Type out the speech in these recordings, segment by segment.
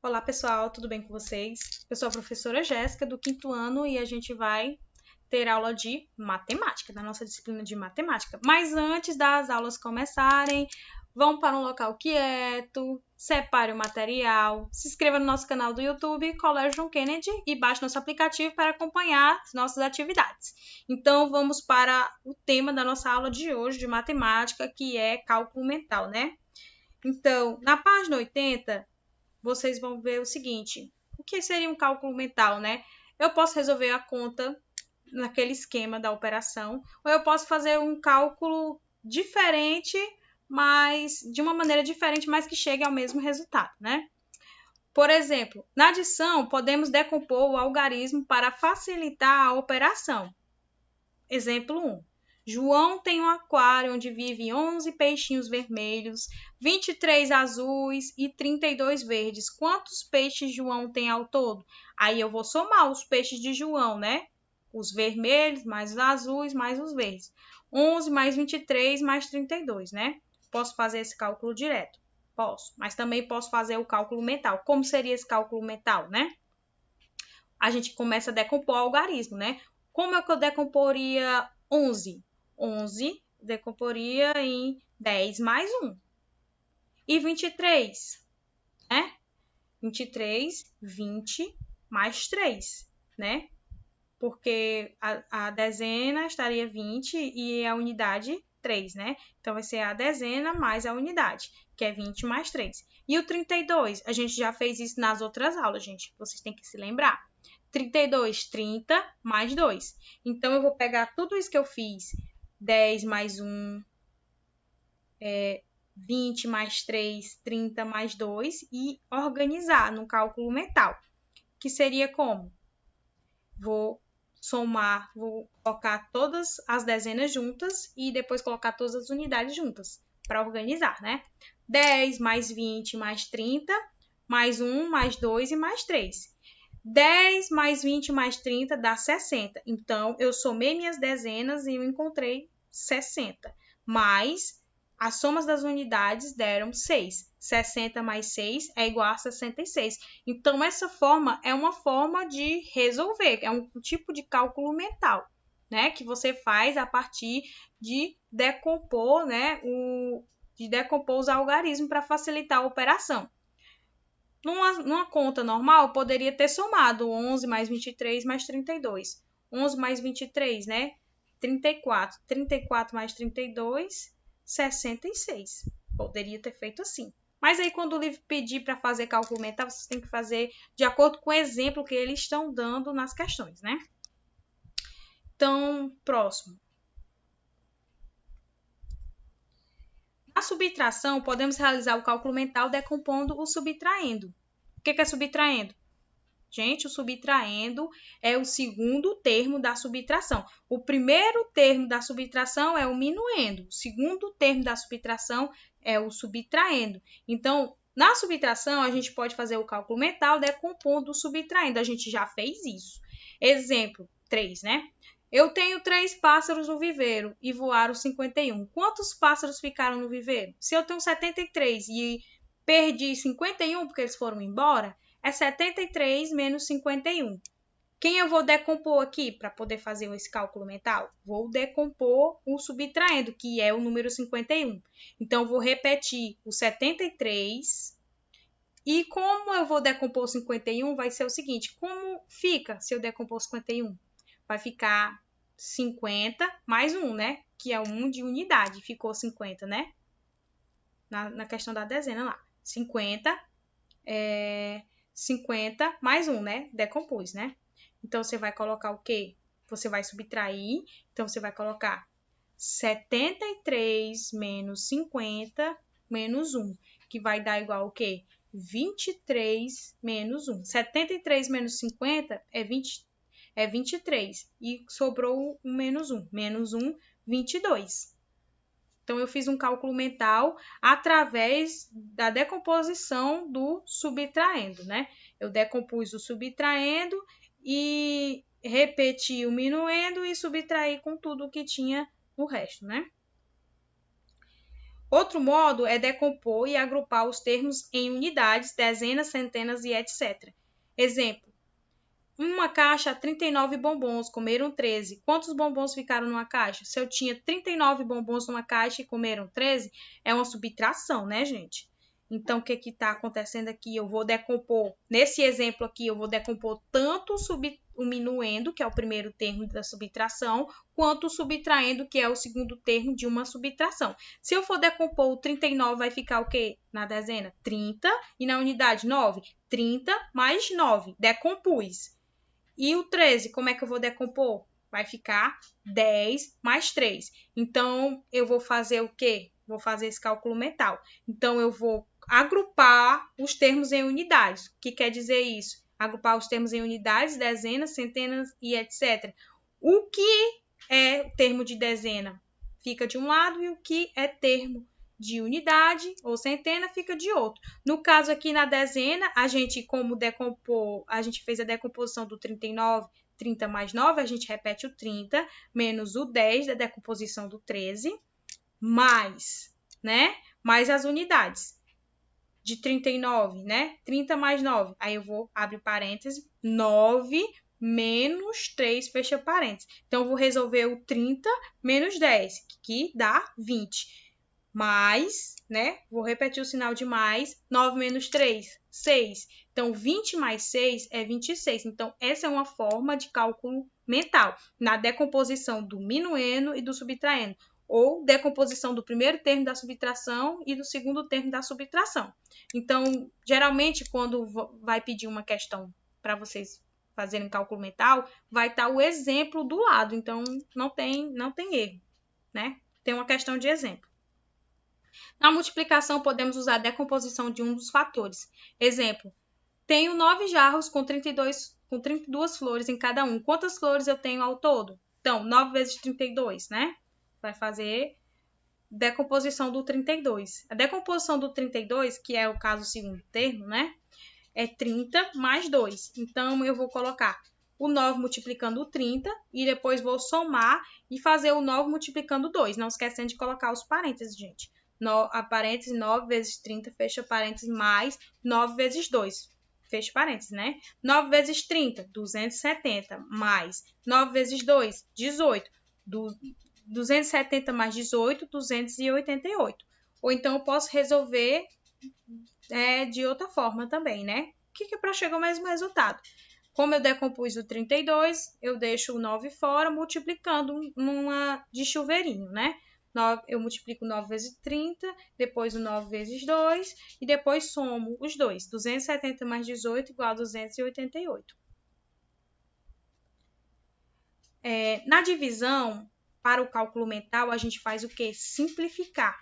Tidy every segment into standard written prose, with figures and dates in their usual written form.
Olá, pessoal, tudo bem com vocês? Eu sou a professora Jéssica, do quinto ano, e a gente vai ter aula de matemática, da nossa disciplina de matemática. Mas antes das aulas começarem, vão para um local quieto, separe o material, se inscreva no nosso canal do YouTube, Colégio John Kennedy, e baixe nosso aplicativo para acompanhar as nossas atividades. Então, vamos para o tema da nossa aula de hoje de matemática, que é cálculo mental, né? Então, na página 80, vocês vão ver o seguinte: o que seria um cálculo mental, né? Eu posso resolver a conta naquele esquema da operação, ou eu posso fazer um cálculo diferente, mas de uma maneira diferente, mas que chegue ao mesmo resultado, né? Por exemplo, na adição, podemos decompor o algarismo para facilitar a operação. Exemplo 1. João tem um aquário onde vivem 11 peixinhos vermelhos, 23 azuis e 32 verdes. Quantos peixes João tem ao todo? Aí eu vou somar os peixes de João, né? Os vermelhos, mais os azuis, mais os verdes. 11 mais 23 mais 32, né? Posso fazer esse cálculo direto? Posso, mas também posso fazer o cálculo mental. Como seria esse cálculo mental, né? A gente começa a decompor o algarismo, né? Como é que eu decomporia 11? 11 decomporia em 10 mais 1. E 23, né? 23, 20 mais 3, né? Porque a dezena estaria 20 e a unidade 3, né? Então, vai ser a dezena mais a unidade, que é 20 mais 3. E o 32, a gente já fez isso nas outras aulas, gente. Vocês têm que se lembrar. 32, 30 mais 2. Então, eu vou pegar tudo isso que eu fiz, 10 mais 1, 20 mais 3, 30 mais 2, e organizar no cálculo mental, que seria como? Vou somar, vou colocar todas as dezenas juntas e depois colocar todas as unidades juntas, para organizar, né? 10 mais 20 mais 30, mais 1, mais 2 e mais 3. 10 mais 20 mais 30 dá 60. Então, eu somei minhas dezenas e eu encontrei 60. Mais as somas das unidades deram 6. 60 mais 6 é igual a 66. Então, essa forma é uma forma de resolver, é um tipo de cálculo mental, né? Que você faz a partir de decompor, né? De decompor os algarismos para facilitar a operação. Numa conta normal, poderia ter somado 11 mais 23 mais 32. 11 mais 23, né? 34. 34 mais 32, 66. Poderia ter feito assim. Mas aí, quando o livro pedir para fazer cálculo mental, vocês têm que fazer de acordo com o exemplo que eles estão dando nas questões, né? Então, próximo. Na subtração, podemos realizar o cálculo mental decompondo o subtraindo. O que é subtraindo? Gente, o subtraindo é o segundo termo da subtração. O primeiro termo da subtração é o minuendo. O segundo termo da subtração é o subtraindo. Então, na subtração, a gente pode fazer o cálculo mental decompondo o subtraindo. A gente já fez isso. Exemplo 3, né? Eu tenho 3 pássaros no viveiro e voaram 51. Quantos pássaros ficaram no viveiro? Se eu tenho 73 e perdi 51 porque eles foram embora, é 73 menos 51. Quem eu vou decompor aqui para poder fazer esse cálculo mental? Vou decompor o subtraindo, que é o número 51. Então, vou repetir o 73. E como eu vou decompor o 51, vai ser o seguinte: como fica se eu decompor o 51? Vai ficar 50 mais 1, né? Que é 1 de unidade. Ficou 50, né? Na questão da dezena lá. 50 50 mais 1, né? Decompus, né? Então, você vai colocar o quê? Você vai subtrair. Então, você vai colocar 73 menos 50 menos 1, que vai dar igual ao quê? 23 menos 1. 73 menos 50 é 23. E sobrou um menos 1. Menos 1, 22. Então, eu fiz um cálculo mental através da decomposição do subtraindo, né? Eu decompus o subtraindo e repeti o minuendo e subtraí com tudo que tinha no resto, né? Outro modo é decompor e agrupar os termos em unidades, dezenas, centenas e etc. Exemplo: uma caixa, 39 bombons, comeram 13. Quantos bombons ficaram numa caixa? Se eu tinha 39 bombons numa caixa e comeram 13, é uma subtração, né, gente? Então, o que está acontecendo aqui? Eu vou decompor, nesse exemplo aqui, eu vou decompor tanto o minuendo, que é o primeiro termo da subtração, quanto o subtraindo, que é o segundo termo de uma subtração. Se eu for decompor o 39, vai ficar o quê? Na dezena? 30. E na unidade, 9. 30 mais 9. Decompus. E o 13, como é que eu vou decompor? Vai ficar 10 mais 3. Então, eu vou fazer o quê? Vou fazer esse cálculo mental. Então, eu vou agrupar os termos em unidades. O que quer dizer isso? Agrupar os termos em unidades, dezenas, centenas e etc. O que é termo de dezena fica de um lado e o que é termo de unidade ou centena fica de outro. No caso aqui na dezena, a gente fez a decomposição do 39, 30 mais 9, a gente repete o 30, menos o 10 da decomposição do 13, mais, né? Mais as unidades de 39, né? 30 mais 9. Aí eu vou abrir parênteses, 9 menos 3, fecha parênteses. Então, eu vou resolver o 30 menos 10, que dá 20. Mais, né? Vou repetir o sinal de mais. 9 menos 3, 6. Então, 20 mais 6 é 26. Então, essa é uma forma de cálculo mental, na decomposição do minuendo e do subtraendo, ou decomposição do primeiro termo da subtração e do segundo termo da subtração. Então, geralmente, quando vai pedir uma questão para vocês fazerem cálculo mental, vai estar o exemplo do lado. Então, não tem erro, né? Tem uma questão de exemplo. Na multiplicação, podemos usar a decomposição de um dos fatores. Exemplo: tenho 9 jarros com 32 flores em cada um. Quantas flores eu tenho ao todo? Então, 9 vezes 32, né? Vai fazer decomposição do 32. A decomposição do 32, que é o caso segundo termo, né? É 30 mais 2. Então, eu vou colocar o 9 multiplicando o 30 e depois vou somar e fazer o 9 multiplicando 2. Não esquecendo de colocar os parênteses, gente. A parêntese 9 vezes 30, fecha parênteses, mais 9 vezes 2. Fecha parênteses, né? 9 vezes 30, 270, mais 9 vezes 2, 18. 270 mais 18, 288. Ou então eu posso resolver de outra forma também, né? Que é para chegar ao mesmo resultado. Como eu decompus o 32, eu deixo o 9 fora, multiplicando numa de chuveirinho, né? Eu multiplico 9 vezes 30, depois o 9 vezes 2, e depois somo os dois. 270 mais 18 igual a 288. Na divisão, para o cálculo mental, a gente faz o quê? Simplificar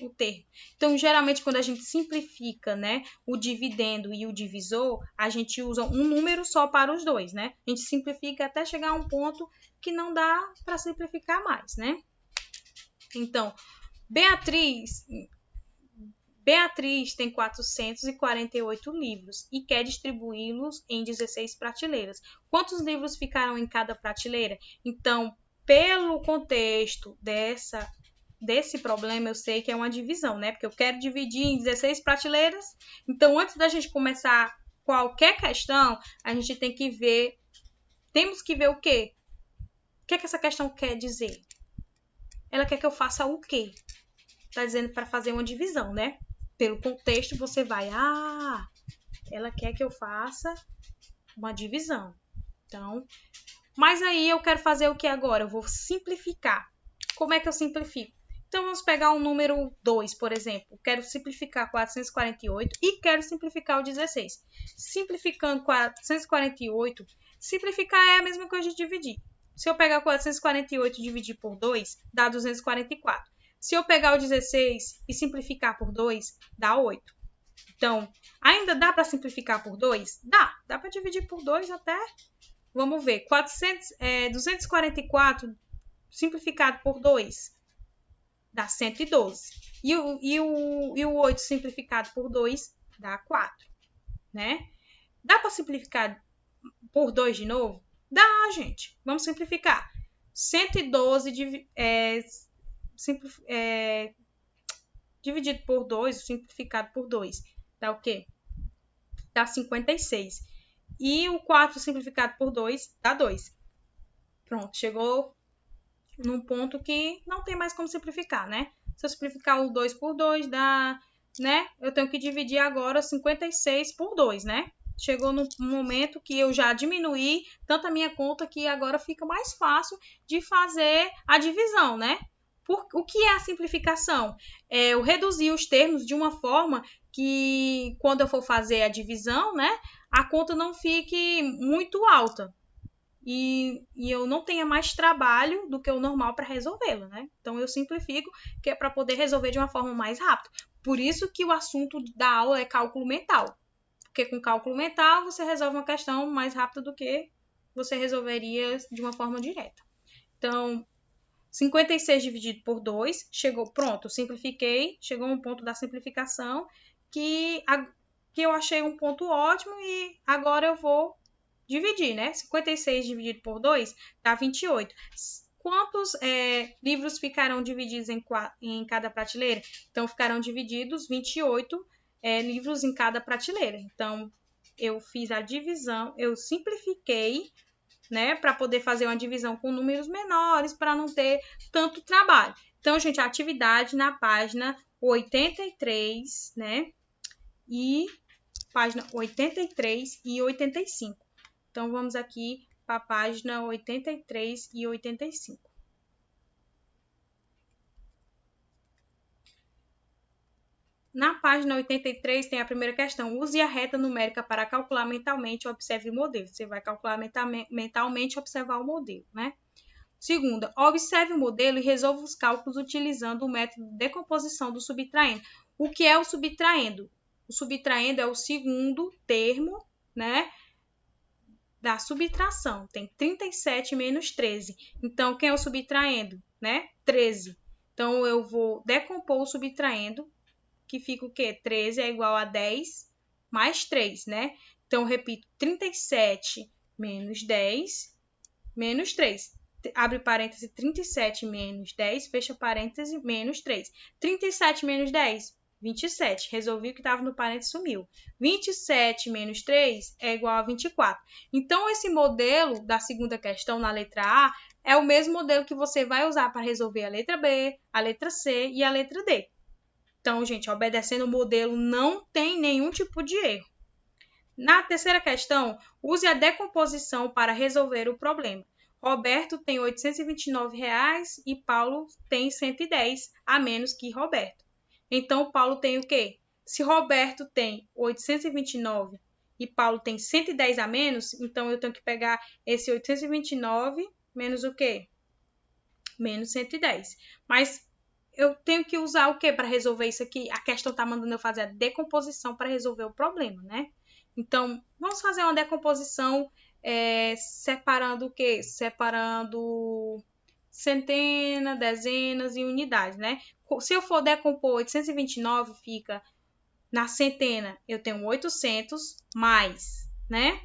o termo. Então, geralmente, quando a gente simplifica, né, o dividendo e o divisor, a gente usa um número só para os dois, né? A gente simplifica até chegar a um ponto que não dá para simplificar mais, né? Então, Beatriz tem 448 livros e quer distribuí-los em 16 prateleiras. Quantos livros ficaram em cada prateleira? Então, pelo contexto desse problema, eu sei que é uma divisão, né? Porque eu quero dividir em 16 prateleiras. Então, antes da gente começar qualquer questão, a gente tem que ver... Temos que ver o quê? O que é que essa questão quer dizer? Ela quer que eu faça o quê? Tá dizendo para fazer uma divisão, né? Pelo contexto, você vai... ela quer que eu faça uma divisão. Então, mas aí eu quero fazer o que agora? Eu vou simplificar. Como é que eu simplifico? Então, vamos pegar o número 2, por exemplo. Quero simplificar 448 e quero simplificar o 16. Simplificando 448, simplificar é a mesma coisa de dividir. Se eu pegar 448 e dividir por 2, dá 244. Se eu pegar o 16 e simplificar por 2, dá 8. Então, ainda dá para simplificar por 2? Dá para dividir por 2 até... Vamos ver, 244 simplificado por 2 dá 112. E o 8 simplificado por 2 dá 4, né? Dá para simplificar por 2 de novo? Dá, gente. Vamos simplificar. 112 dividido por 2, simplificado por 2, dá o quê? Dá 56. E o 4 simplificado por 2 dá 2. Pronto, chegou num ponto que não tem mais como simplificar, né? Se eu simplificar o 2 por 2, dá, né? Eu tenho que dividir agora 56 por 2, né? Chegou no momento que eu já diminuí tanto a minha conta que agora fica mais fácil de fazer a divisão, né? O que é a simplificação? É eu reduzir os termos de uma forma que, quando eu for fazer a divisão, né, a conta não fique muito alta. E eu não tenha mais trabalho do que o normal para resolvê-la, né? Então eu simplifico, que é para poder resolver de uma forma mais rápida. Por isso que o assunto da aula é cálculo mental. Porque com cálculo mental você resolve uma questão mais rápido do que você resolveria de uma forma direta. Então, 56 dividido por 2, chegou, pronto, simplifiquei, chegou um ponto da simplificação que eu achei um ponto ótimo e agora eu vou dividir, né? 56 dividido por 2 dá 28. Quantos livros ficarão divididos em cada prateleira? Então, ficarão divididos 28 livros em cada prateleira. Então, eu fiz a divisão, eu simplifiquei, né, para poder fazer uma divisão com números menores, para não ter tanto trabalho. Então, gente, a atividade na página 83, né, e página 83 e 85. Então, vamos aqui para a página 83 e 85. Na página 83 tem a primeira questão. Use a reta numérica para calcular mentalmente e observe o modelo. Você vai calcular mentalmente e observar o modelo, né? Segunda, observe o modelo e resolva os cálculos utilizando o método de decomposição do subtraendo. O que é o subtraendo? O subtraendo é o segundo termo, né, da subtração. Tem 37 menos 13. Então, quem é o subtraendo? Né? 13. Então, eu vou decompor o subtraendo, que fica o quê? 13 é igual a 10 mais 3, né? Então, eu repito, 37 menos 10 menos 3. Abre parêntese, 37 menos 10, fecha parêntese, menos 3. 37 menos 10, 27. Resolvi o que estava no parêntese, sumiu. 27 menos 3 é igual a 24. Então, esse modelo da segunda questão na letra A é o mesmo modelo que você vai usar para resolver a letra B, a letra C e a letra D. Então, gente, obedecendo o modelo não tem nenhum tipo de erro. Na terceira questão, use a decomposição para resolver o problema. Roberto tem R$ 829 e Paulo tem 110 a menos que Roberto. Então, Paulo tem o quê? Se Roberto tem 829 e Paulo tem 110 a menos, então eu tenho que pegar esse 829 menos o quê? Menos 110. Mas eu tenho que usar o quê para resolver isso aqui? A questão está mandando eu fazer a decomposição para resolver o problema, né? Então, vamos fazer uma decomposição separando o quê? Separando centenas, dezenas e unidades, né? Se eu for decompor 829, fica na centena, eu tenho 800 mais, né?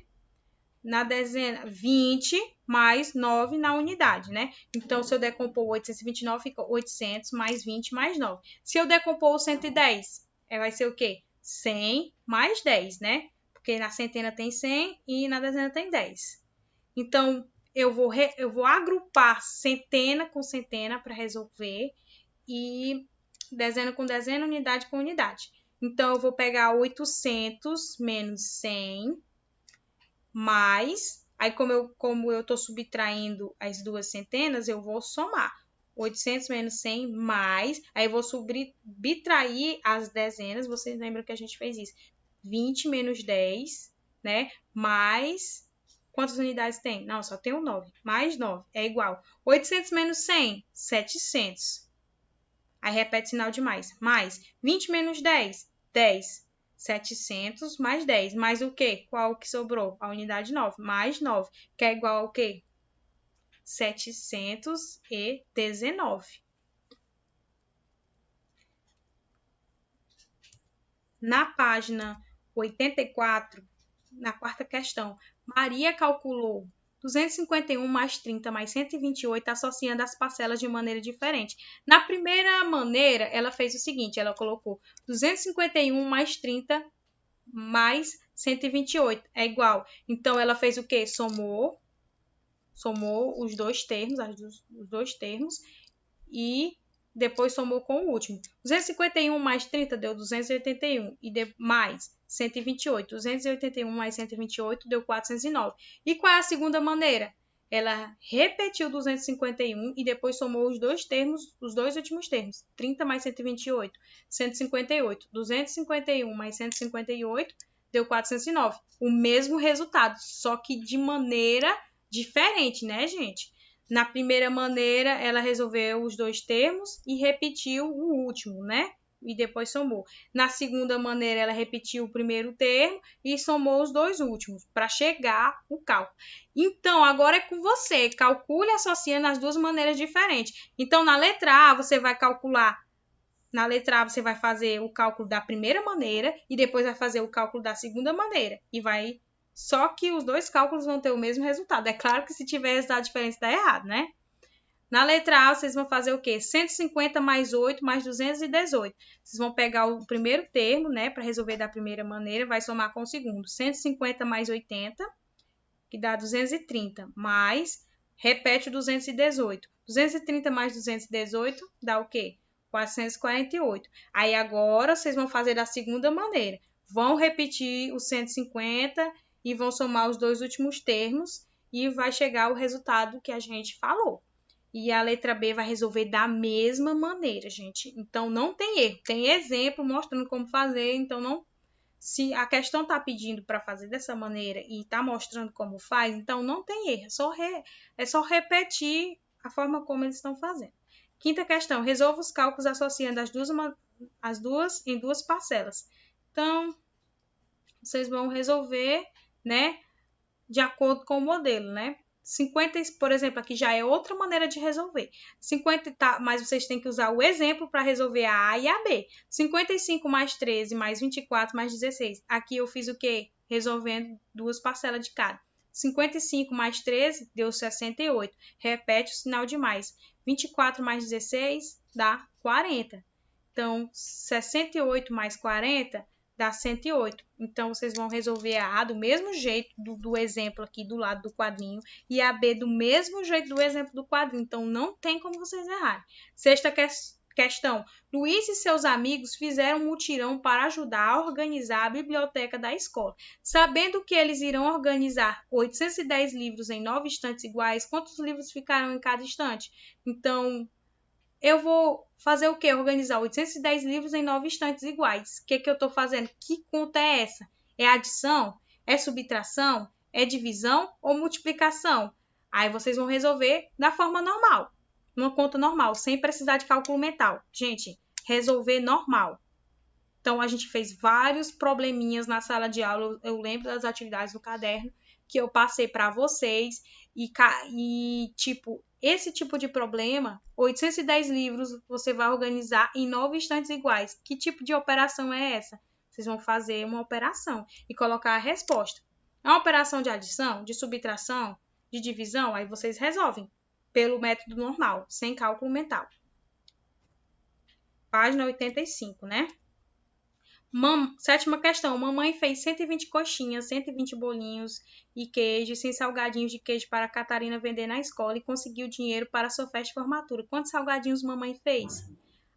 Na dezena, 20 mais 9 na unidade, né? Então, se eu decompor 829, fica 800 mais 20 mais 9. Se eu decompor o 110, vai ser o quê? 100 mais 10, né? Porque na centena tem 100 e na dezena tem 10. Então, eu vou agrupar centena com centena para resolver e dezena com dezena, unidade com unidade. Então, eu vou pegar 800 menos 100 mais, aí como eu estou subtraindo as duas centenas, eu vou somar. 800 menos 100 mais, aí eu vou subtrair as dezenas, vocês lembram que a gente fez isso? 20 menos 10, né? Mais, quantas unidades tem? Não, só tem 9. Mais 9 é igual. 800 menos 100, 700. Aí repete sinal de mais. Mais, 20 menos 10, 10. 700 mais 10. Mais o quê? Qual que sobrou? A unidade 9. Mais 9, que é igual ao quê? 719. Na página 84, na quarta questão, Maria calculou 251 mais 30 mais 128, associando as parcelas de maneira diferente. Na primeira maneira, ela fez o seguinte, ela colocou 251 mais 30 mais 128, é igual. Então, ela fez o quê? Somou os dois termos, os dois termos, e depois somou com o último. 251 mais 30 deu 281, mais 128. 281 mais 128 deu 409. E qual é a segunda maneira? Ela repetiu 251 e depois somou os dois termos, os dois últimos termos. 30 mais 128, 158. 251 mais 158 deu 409. O mesmo resultado, só que de maneira diferente, né, gente? Na primeira maneira, ela resolveu os dois termos e repetiu o último, né? E depois somou. Na segunda maneira, ela repetiu o primeiro termo e somou os dois últimos, para chegar o cálculo. Então, agora é com você. Calcule associando as duas maneiras diferentes. Então, na letra A, você vai calcular. Na letra A, você vai fazer o cálculo da primeira maneira e depois vai fazer o cálculo da segunda maneira. E vai. Só que os dois cálculos vão ter o mesmo resultado. É claro que se tiver resultado diferente, dá errado, né? Na letra A, vocês vão fazer o quê? 150 mais 8 mais 218. Vocês vão pegar o primeiro termo, né? Para resolver da primeira maneira, vai somar com o segundo. 150 mais 80, que dá 230. Mais, repete o 218. 230 mais 218 dá o quê? 448. Aí agora, vocês vão fazer da segunda maneira. Vão repetir o 150 e vão somar os dois últimos termos e vai chegar o resultado que a gente falou. E a letra B vai resolver da mesma maneira, gente. Então, não tem erro. Tem exemplo mostrando como fazer. Então, não. Se a questão está pedindo para fazer dessa maneira e está mostrando como faz, então não tem erro. É só repetir a forma como eles estão fazendo. Quinta questão. Resolva os cálculos associando as duas em duas parcelas. Então, vocês vão resolver, né, de acordo com o modelo, né? 50, por exemplo, aqui já é outra maneira de resolver. 50, tá, mas vocês têm que usar o exemplo para resolver a A e a B. 55 mais 13 mais 24 mais 16. Aqui eu fiz o quê? Resolvendo duas parcelas de cada. 55 mais 13 deu 68. Repete o sinal de mais. 24 mais 16 dá 40. Então, 68 mais 40 dá 108. Então, vocês vão resolver a A do mesmo jeito do exemplo aqui do lado do quadrinho e a B do mesmo jeito do exemplo do quadrinho. Então, não tem como vocês errarem. Sexta questão. Luiz e seus amigos fizeram um mutirão para ajudar a organizar a biblioteca da escola. Sabendo que eles irão organizar 810 livros em 9 estantes iguais, quantos livros ficaram em cada estante? Então, eu vou fazer o quê? Organizar 810 livros em 9 estantes iguais. O que eu estou fazendo? Que conta é essa? É adição? É subtração? É divisão ou multiplicação? Aí vocês vão resolver da forma normal. Uma conta normal, sem precisar de cálculo mental. Gente, resolver normal. Então, a gente fez vários probleminhas na sala de aula. Eu lembro das atividades do caderno que eu passei para vocês. Tipo, esse tipo de problema, 810 livros, você vai organizar em 9 estantes iguais. Que tipo de operação é essa? Vocês vão fazer uma operação e colocar a resposta. É uma operação de adição, de subtração, de divisão, aí vocês resolvem pelo método normal, sem cálculo mental. Página 85, né? Sétima questão. Mamãe fez 120 coxinhas, 120 bolinhos e queijo, 100 salgadinhos de queijo para a Catarina vender na escola e conseguiu dinheiro para a sua festa de formatura. Quantos salgadinhos mamãe fez?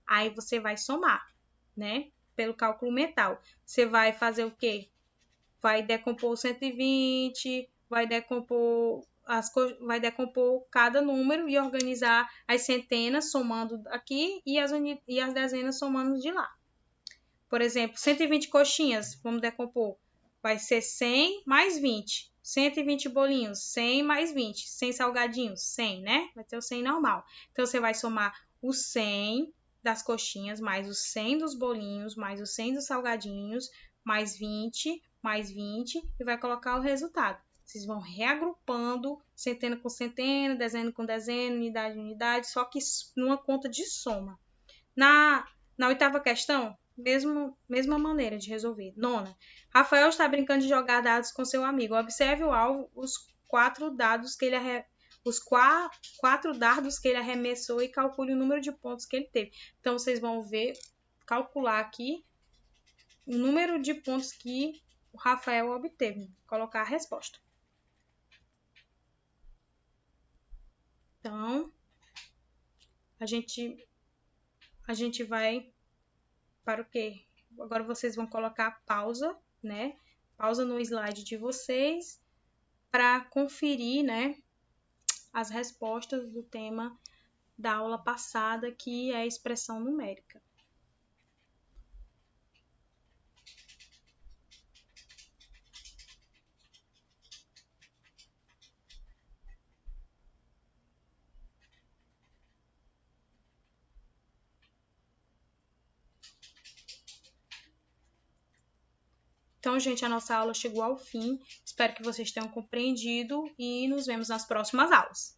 Aí você vai somar, né? Pelo cálculo mental. Você vai fazer o quê? Vai decompor 120, vai decompor cada número e organizar as centenas somando aqui e as dezenas somando de lá. Por exemplo, 120 coxinhas, vamos decompor. Vai ser 100 mais 20. 120 bolinhos, 100 mais 20. 100 salgadinhos, 100, né? Vai ter o 100 normal. Então, você vai somar o 100 das coxinhas, mais o 100 dos bolinhos, mais o 100 dos salgadinhos, mais 20 e vai colocar o resultado. Vocês vão reagrupando, centena com centena, dezena com dezena, unidade com unidade, só que numa conta de soma. Na oitava questão, mesma maneira de resolver. Nona. Rafael está brincando de jogar dados com seu amigo. Observe o alvo, os quatro dardos que ele quatro dardos que ele arremessou e calcule o número de pontos que ele teve. Então, vocês vão calcular aqui o número de pontos que o Rafael obteve. Colocar a resposta. Então, a gente vai para o quê? Agora vocês vão colocar pausa, né? Pausa no slide de vocês para conferir, né, as respostas do tema da aula passada, que é a expressão numérica. Então, gente, a nossa aula chegou ao fim. Espero que vocês tenham compreendido e nos vemos nas próximas aulas.